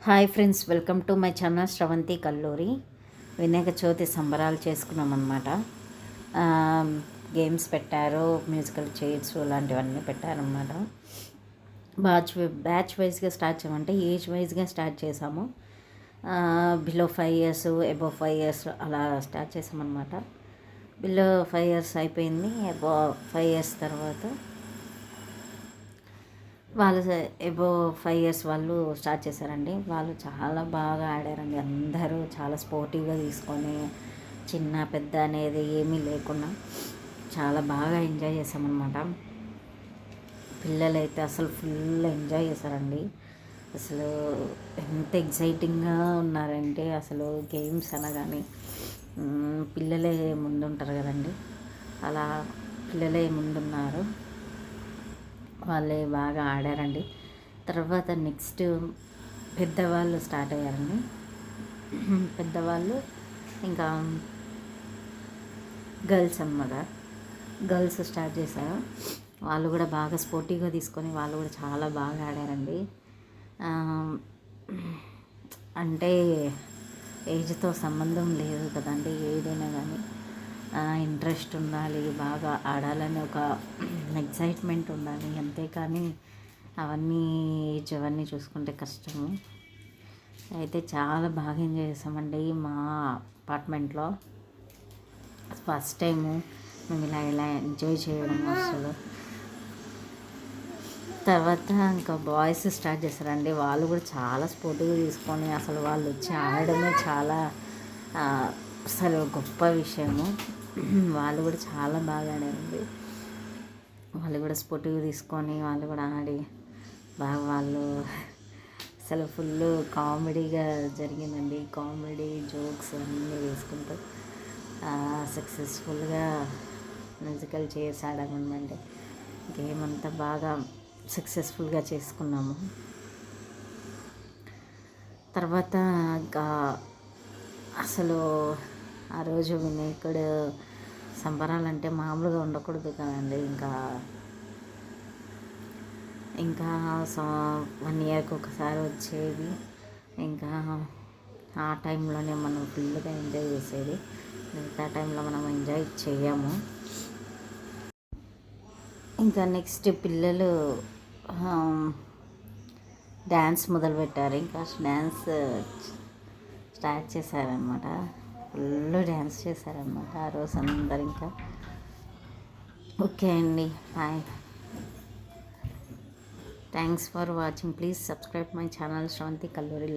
Hi friends, welcome to my channel Sravanthi Kalluri. Vinayaka Chavithi సంబరాలు చేసుకున్నాం అన్నమాట. గేమ్స్ పెట్టారు, మ్యూజికల్ చైర్స్ లాంటివన్నీ పెట్టారన్నమాట. బ్యాచ్ వైజ్గా స్టార్ట్ చేయమంటే ఏజ్ వైజ్గా స్టార్ట్ చేసాము. బిలో 5 years, అబోవ్ 5 years అలా స్టార్ట్ చేసామన్నమాట. బిలో 5 years అయిపోయింది. అబోవ్ 5 years తర్వాత వాళ్ళు ఎబో 5 years వాళ్ళు స్టార్ట్ చేశారండి. వాళ్ళు చాలా బాగా ఆడారండి. అందరూ చాలా స్పోర్టివ్గా తీసుకొని చిన్న పెద్ద అనేది ఏమీ లేకుండా చాలా బాగా ఎంజాయ్ చేసామన్నమాట. పిల్లలైతే అసలు ఫుల్ ఎంజాయ్ చేశారండి. అసలు ఎంత ఎగ్జైటింగ్గా ఉన్నారంటే అసలు గేమ్స్ అనగానే పిల్లలే ముందుంటారు కదండి, అలా పిల్లలే ముందున్నారు. వాళ్ళే బాగా ఆడారండి. తర్వాత నెక్స్ట్ పెద్దవాళ్ళు స్టార్ట్ అయ్యారండి. పెద్దవాళ్ళు ఇంకా గర్ల్స్ అన్నమాట. గర్ల్స్ స్టార్ట్ చేశారు. వాళ్ళు కూడా బాగా స్పోర్టివ్గా తీసుకొని వాళ్ళు కూడా చాలా బాగా ఆడారండి. అంటే ఏజ్తో సంబంధం లేదు కదండి, ఏదైనా కానీ ఇంట్రెస్ట్ ఉండాలి, బాగా ఆడాలని ఒక ఎగ్జైట్మెంట్ ఉండాలి. అంతేకాని అవన్నీ ఏజ్ అవన్నీ చూసుకుంటే కష్టము. అయితే చాలా బాగా ఎంజాయ్ చేసామండి మా అపార్ట్మెంట్లో. ఫస్ట్ టైము మేము ఇలా ఎంజాయ్ చేయడం అసలు. తర్వాత ఇంకా బాయ్స్ స్టార్ట్ చేశారండి. వాళ్ళు కూడా చాలా స్పోర్టివ్గా తీసుకొని అసలు వాళ్ళు వచ్చి ఆడడమే చాలా అసలు గొప్ప విషయము. వాళ్ళు కూడా చాలా బాగా ఆడారండి. వాళ్ళు కూడా స్పోర్టివ్ తీసుకొని వాళ్ళు కూడా ఆడి బాగా వాళ్ళు అసలు ఫుల్ కామెడీగా జరిగిందండి. కామెడీ జోక్స్ అన్నీ వేసుకుంటూ సక్సెస్ఫుల్గా మ్యూజికల్ చైర్స్ ఆడామన్నమాట. గేమ్ అంతా బాగా సక్సెస్ఫుల్గా చేసుకున్నాము. తర్వాత ఇంకా అసలు ఆ రోజు వినాయకుడు సంబరాలంటే మామూలుగా ఉండకూడదు కదండి. ఇంకా 1 yearకి ఒకసారి వచ్చేది. ఇంకా ఆ టైంలోనే మనం ఫుల్గా ఎంజాయ్ చేసేది. మిగతా టైంలో మనం ఎంజాయ్ చేయము. ఇంకా నెక్స్ట్ పిల్లలు డ్యాన్స్ మొదలుపెట్టారు. ఇంకా డ్యాన్స్ స్టార్ట్ చేశారనమాట. ఫుల్ డ్యాన్స్ చేశారనమాట ఆ రోజు అందరు. ఇంకా ఓకే అండి, bye. Thanks for watching. Please subscribe my channel Sravanthi Kalluri.